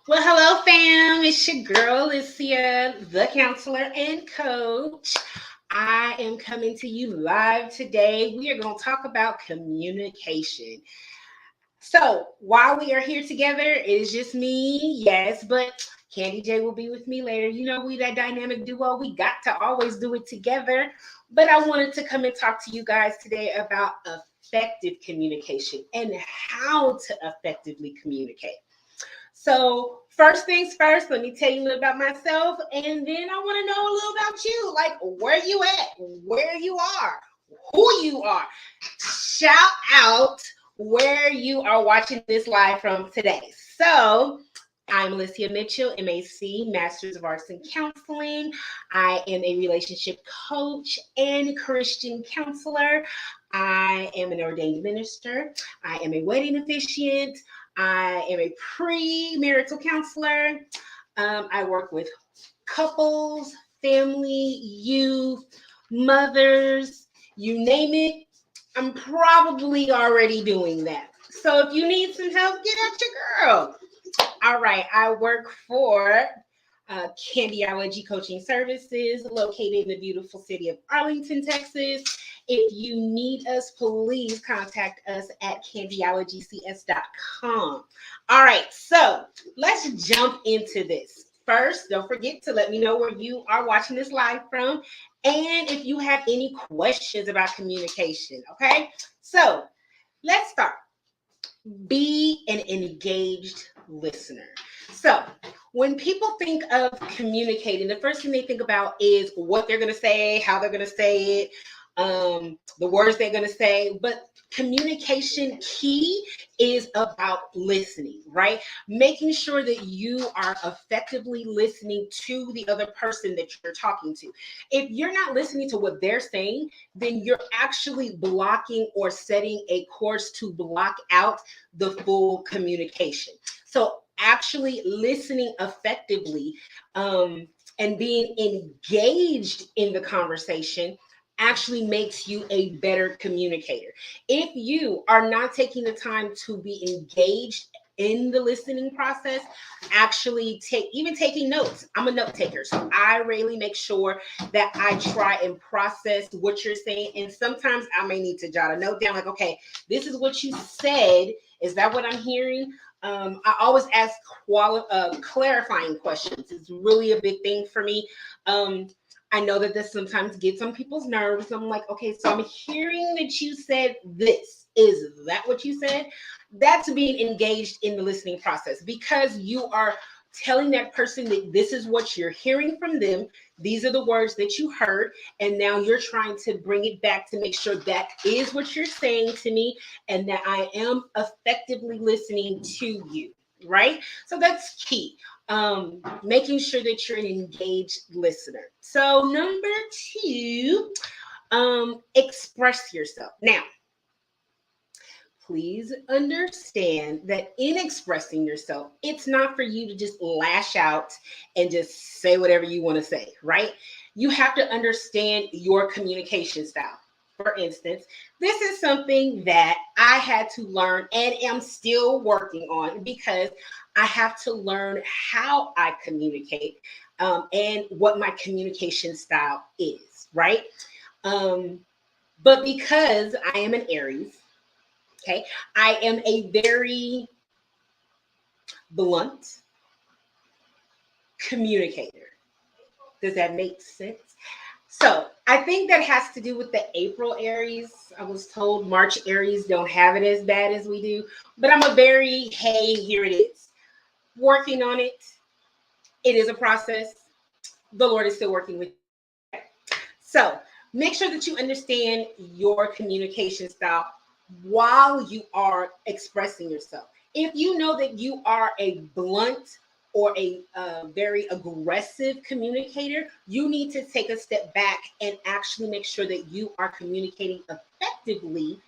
Well, hello, fam. It's your girl, Alycia, the counselor and coach. I am coming to you live today. We are going to talk about communication. So, while we are here together, it is just me, yes, but Candy J will be with me later. You know, we that dynamic duo. We got to always do it together. But I wanted to come and talk to you guys today about effective communication and how to effectively communicate. So, first things first, let me tell you a little about myself, and then I want to know a little about you, like where you at, where you are, who you are. Shout out where you are watching this live from today. So, I'm Alycia Mitchell, MAC, Masters of Arts in Counseling. I am a relationship coach and Christian counselor. I am an ordained minister. I am a wedding officiant. I am a premarital counselor. I work with couples, family, youth, mothers, you name it. I'm probably already doing that. So if you need some help, get at your girl. All right, I work for Candyology Coaching Services, located in the beautiful city of Arlington, Texas. If you need us, please contact us at candyologycs.com. All right, so let's jump into this. First, don't forget to let me know where you are watching this live from and if you have any questions about communication, okay? So let's start. Be an engaged listener. So, when people think of communicating, the first thing they think about is what they're going to say, how they're going to say it, the words they're going to say. But communication key is about listening, right? Making sure that you are effectively listening to the other person that you're talking to. If you're not listening to what they're saying, then you're actually blocking or setting a course to block out the full communication. So actually listening effectively and being engaged in the conversation actually makes you a better communicator. If you are not taking the time to be engaged in the listening process, actually taking notes. I'm a note taker, so I really make sure that I try and process what you're saying. And sometimes I may need to jot a note down, like, okay, this is what you said. Is that what I'm hearing? I always ask clarifying questions. It's really a big thing for me. I know that this sometimes gets on people's nerves. I'm like, okay, so I'm hearing that you said this. Is that what you said? That's being engaged in the listening process because you are telling that person that this is what you're hearing from them. These are the words that you heard. And now you're trying to bring it back to make sure that is what you're saying to me and that I am effectively listening to you. Right? So that's key. Making sure that you're an engaged listener. So, number two, express yourself. Now, please understand that in expressing yourself, it's not for you to just lash out and just say whatever you want to say, right? You have to understand your communication style. For instance, this is something that I had to learn and am still working on because I have to learn how I communicate and what my communication style is, right? Um, but because I am an Aries, okay, I am a very blunt communicator. Does that make sense? So I think that has to do with the April Aries. I was told March Aries don't have it as bad as we do, but I'm a very, hey, here it is. Working on it. It is a process. The Lord is still working with you. So make sure that you understand your communication style while you are expressing yourself. If you know that you are a blunt or a very aggressive communicator, you need to take a step back and actually make sure that you are communicating effectively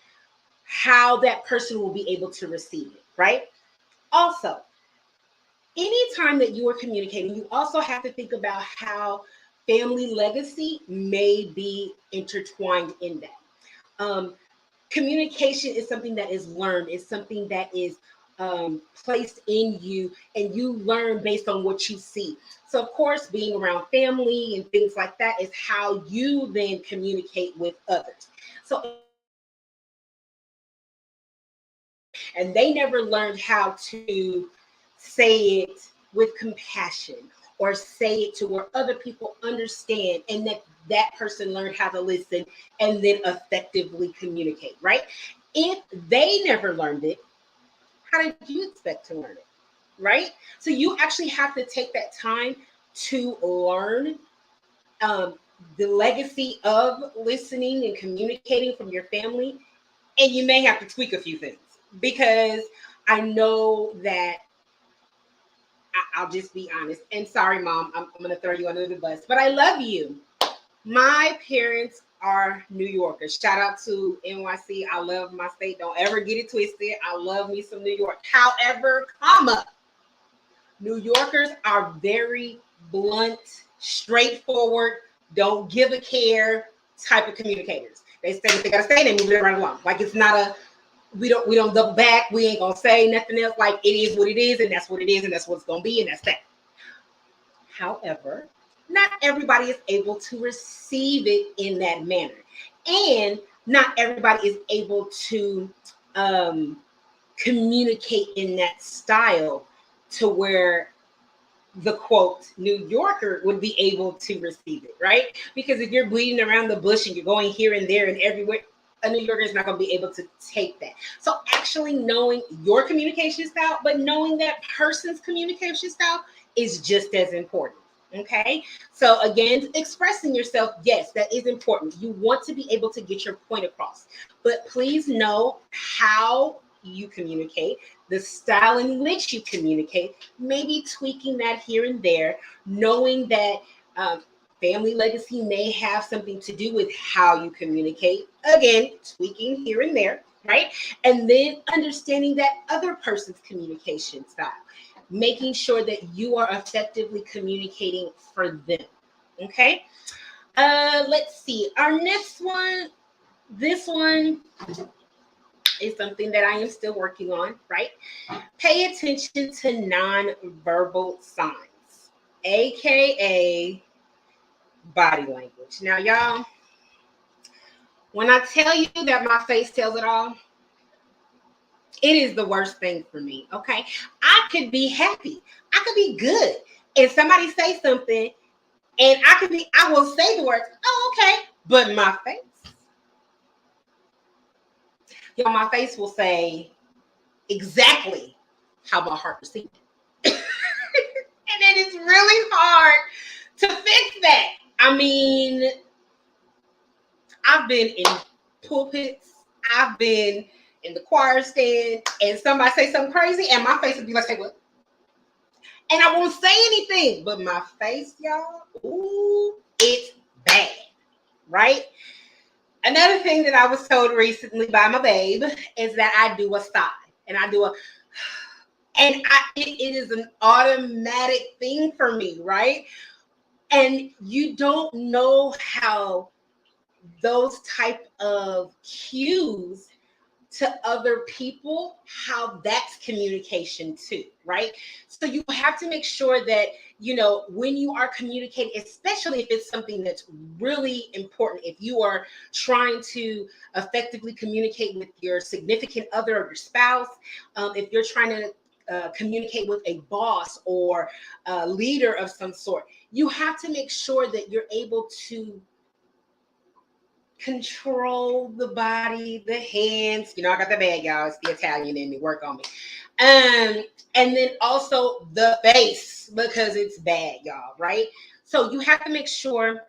how that person will be able to receive it, right? Also, anytime that you are communicating, you also have to think about how family legacy may be intertwined in that. Communication is something that is learned, it's something that is placed in you, and you learn based on what you see. So, of course, being around family and things like that is how you then communicate with others. So, and they never learned how to say it with compassion or say it to where other people understand, and that person learned how to listen and then effectively communicate, right? If they never learned it, how did you expect to learn it, right? So you actually have to take that time to learn um, the legacy of listening and communicating from your family, and you may have to tweak a few things, because I know that I'll just be honest. And sorry, Mom, I'm going to throw you under the bus, but I love you. My parents are New Yorkers. Shout out to NYC. I love my state. Don't ever get it twisted. I love me some New York. However, New Yorkers are very blunt, straightforward, don't give a care type of communicators. They say what they gotta say, they move it right along. Like, it's not a we don't double back, we ain't gonna say nothing else. Like, it is what it is, and that's what it is, and that's what it's gonna be, and that's that. However, not everybody is able to receive it in that manner. And not everybody is able to communicate in that style to where the quote New Yorker would be able to receive it, right? Because if you're bleeding around the bush and you're going here and there and everywhere, a New Yorker is not going to be able to take that. So actually knowing your communication style, but knowing that person's communication style is just as important. Okay. So again, expressing yourself, yes, that is important. You want to be able to get your point across, but please know how you communicate, the style in which you communicate, maybe tweaking that here and there, knowing that family legacy may have something to do with how you communicate. Again, tweaking here and there, right? And then understanding that other person's communication style, making sure that you are effectively communicating for them. Okay. Let's see. Our next one, this one is something that I am still working on, right? Pay attention to nonverbal signs, aka body language. Now, y'all, when I tell you that my face tells it all, it is the worst thing for me. Okay. I could be happy, I could be good, and somebody say something, and I will say the words, oh, okay, but my face, y'all, my face will say exactly how my heart received it. And it is really hard to fix that. I mean, I've been in pulpits, I've been in the choir stand, and somebody say something crazy, and my face would be like, say what? And I won't say anything, but my face, y'all, ooh, it's bad, right? Another thing that I was told recently by my babe is that I do a sigh, and I do a, and it is an automatic thing for me, right? And you don't know how those type of cues to other people, how that's communication too, right? So you have to make sure that, when you are communicating, especially if it's something that's really important, if you are trying to effectively communicate with your significant other or your spouse, if you're trying to communicate with a boss or a leader of some sort, you have to make sure that you're able to control the body, the hands. I got the bag, y'all. It's the Italian in me. Work on me. And then also the face, because it's bad, y'all, right? So you have to make sure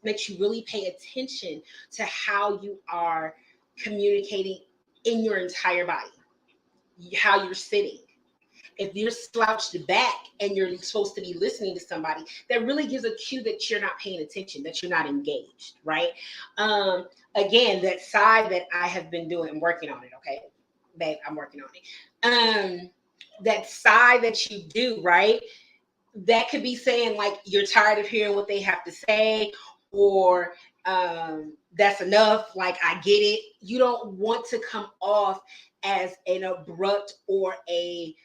that you really pay attention to how you are communicating in your entire body, how you're sitting. If you're slouched back and you're supposed to be listening to somebody, that really gives a cue that you're not paying attention, that you're not engaged, right? Again, that side that I have been doing, I'm working on it, okay? Babe, I'm working on it. That side that you do, right? That could be saying like you're tired of hearing what they have to say, or that's enough, like I get it. You don't want to come off as an abrupt or a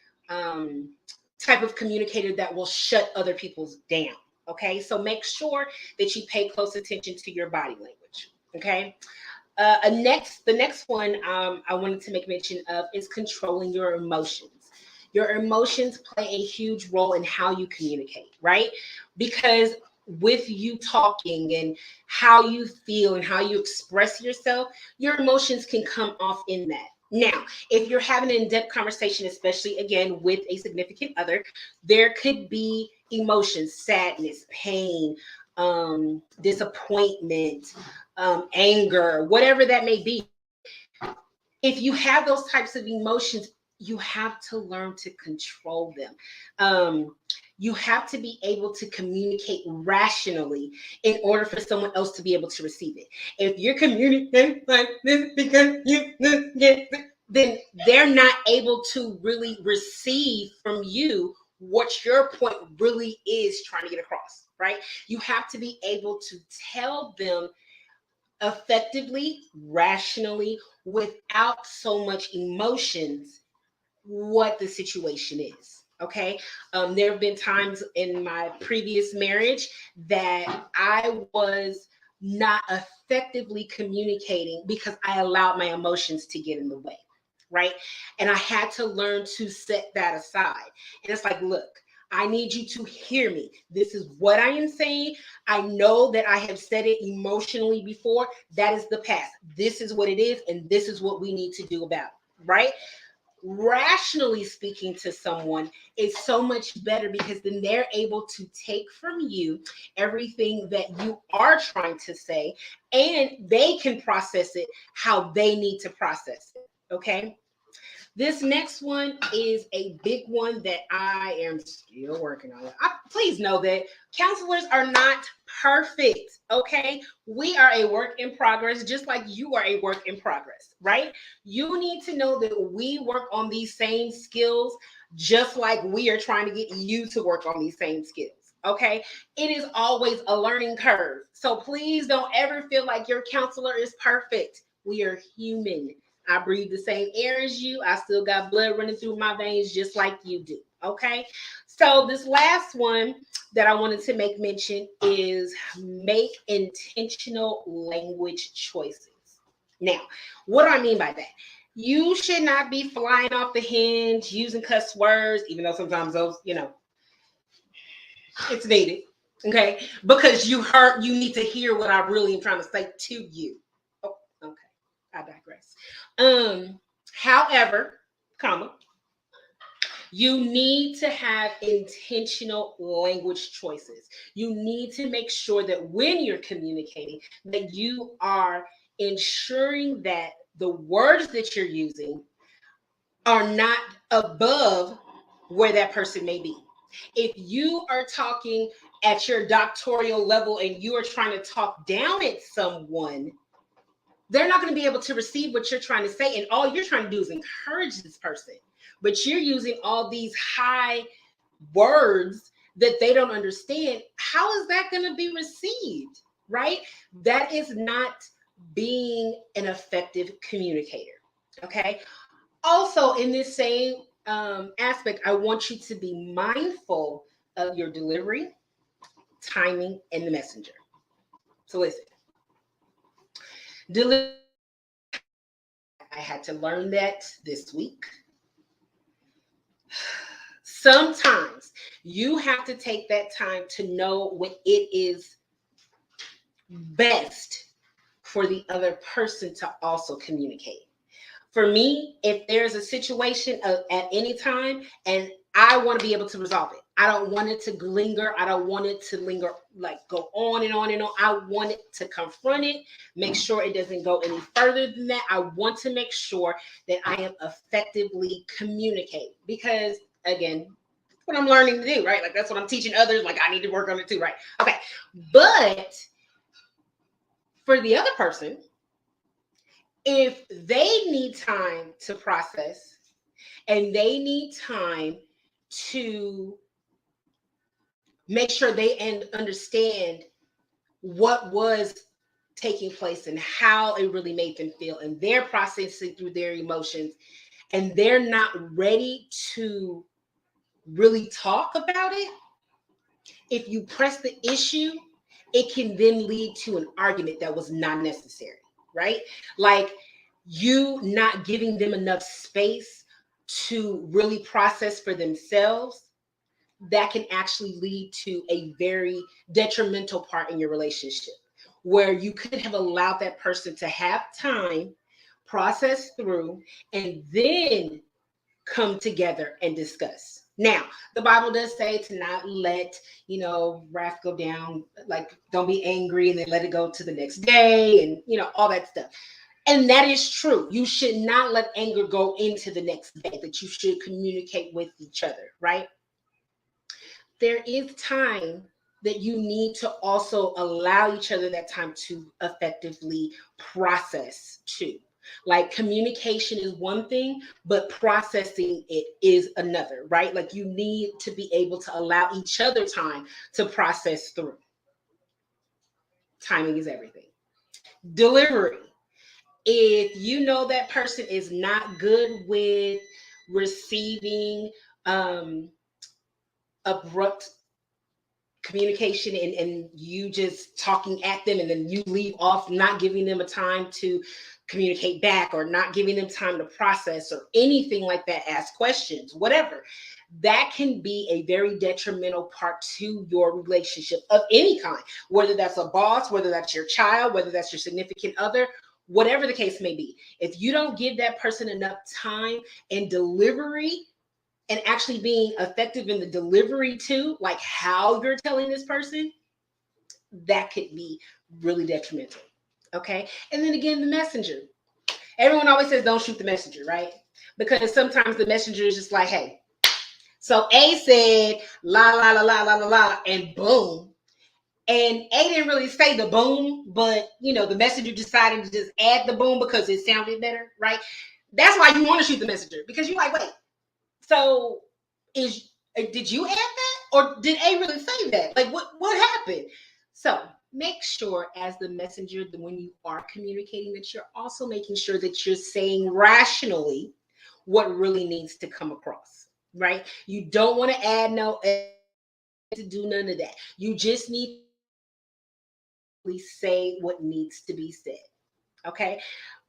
type of communicator that will shut other people's down. Okay, so make sure that you pay close attention to your body language. Okay, the next one I wanted to make mention of is controlling your emotions. Your emotions play a huge role in how you communicate, right? Because with you talking and how you feel and how you express yourself, your emotions can come off in that. Now, if you're having an in-depth conversation, especially again with a significant other, there could be emotions, sadness, pain, disappointment, anger, whatever that may be. If you have those types of emotions, you have to learn to control them. You have to be able to communicate rationally in order for someone else to be able to receive it. If you're communicating like this because then they're not able to really receive from you what your point really is trying to get across, right? You have to be able to tell them effectively, rationally, without so much emotions, what the situation is. Okay. There have been times in my previous marriage that I was not effectively communicating because I allowed my emotions to get in the way. Right. And I had to learn to set that aside. And it's like, look, I need you to hear me. This is what I am saying. I know that I have said it emotionally before. That is the past. This is what it is. And this is what we need to do about it. Right. Rationally speaking to someone is so much better because then they're able to take from you everything that you are trying to say and they can process it how they need to process it. Okay. This next one is a big one that I am still working on. Please know that counselors are not perfect, okay? We are a work in progress, just like you are a work in progress, right? You need to know that we work on these same skills, just like we are trying to get you to work on these same skills, okay? It is always a learning curve. So please don't ever feel like your counselor is perfect. We are human. I breathe the same air as you. I still got blood running through my veins just like you do. Okay. So this last one that I wanted to make mention is make intentional language choices. Now, what do I mean by that? You should not be flying off the hinge using cuss words, even though sometimes those, it's needed. Okay. Because you need to hear what I really am trying to say to you. Oh, okay. I digress. However, comma, you need to have intentional language choices. You need to make sure that when you're communicating, that you are ensuring that the words that you're using are not above where that person may be. If you are talking at your doctoral level and you are trying to talk down at someone, they're not going to be able to receive what you're trying to say. And all you're trying to do is encourage this person. But you're using all these high words that they don't understand. How is that going to be received? Right? That is not being an effective communicator. Okay. Also, in this same aspect, I want you to be mindful of your delivery, timing, and the messenger. So listen, delivery. I had to learn that this week. Sometimes you have to take that time to know when it is best for the other person to also communicate. For me, if there's a situation at any time and I want to be able to resolve it, I don't want it to linger. I don't want it to linger, like go on and on and on. I want it to confront it, make sure it doesn't go any further than that. I want to make sure that I am effectively communicating because, again, what I'm learning to do, right? Like that's what I'm teaching others. Like I need to work on it too, right? Okay. But for the other person, if they need time to process and they need time to make sure they understand what was taking place and how it really made them feel and they're processing through their emotions, and they're not ready to really talk about it, if you press the issue, it can then lead to an argument that was not necessary, right? Like you not giving them enough space to really process for themselves, that can actually lead to a very detrimental part in your relationship where you could have allowed that person to have time, process through, and then come together and discuss. Now, the Bible does say to not let, wrath go down, like don't be angry and then let it go to the next day and, all that stuff. And that is true. You should not let anger go into the next day, that you should communicate with each other, right? There is time that you need to also allow each other that time to effectively process too. Like communication is one thing, but processing it is another, right? Like you need to be able to allow each other time to process through. Timing is everything. Delivery. If you know that person is not good with receiving abrupt communication and you just talking at them and then you leave off, not giving them a time to communicate back or not giving them time to process or anything like that, ask questions, whatever, that can be a very detrimental part to your relationship of any kind, whether that's a boss, whether that's your child, whether that's your significant other, whatever the case may be. If you don't give that person enough time and delivery and actually being effective in the delivery too, like how you're telling this person, that could be really detrimental. Okay. And then again, the messenger. Everyone always says don't shoot the messenger, right? Because sometimes the messenger is just like, hey, so A said la la la la la la la, and boom. And A didn't really say the boom, but the messenger decided to just add the boom because it sounded better, right? That's why you want to shoot the messenger, because you're like, wait, so did you add that, or did A really say that? Like what happened? So make sure as the messenger, that when you are communicating, that you're also making sure that you're saying rationally what really needs to come across, right? You don't want to add to do none of that. You just need to say what needs to be said. Okay.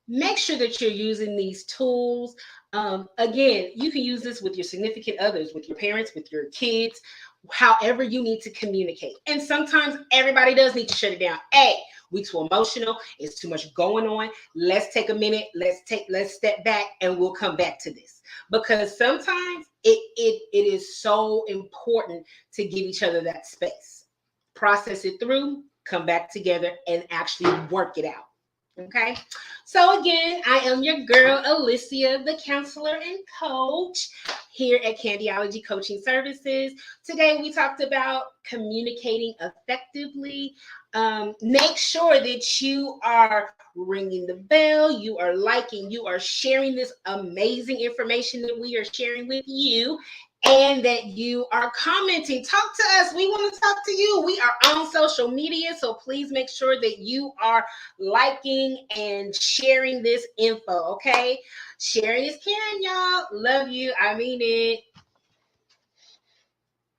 Make sure that you're using these tools. Again, you can use this with your significant others, with your parents, with your kids, however you need to communicate. And sometimes everybody does need to shut it down. Hey, we too emotional. It's too much going on. Let's take a minute. Let's step back and we'll come back to this. Because sometimes it is so important to give each other that space. Process it through, come back together, and actually work it out. Okay. So again, I am your girl, Alycia, the counselor and coach here at Candyology Coaching Services. Today, we talked about communicating effectively. Make sure that you are ringing the bell, you are liking, you are sharing this amazing information that we are sharing with you, and that you are commenting. Talk to us. We want to talk to you. We are on social media, so please make sure that you are liking and sharing this info, okay? Sharing is caring, y'all. Love you. I mean it.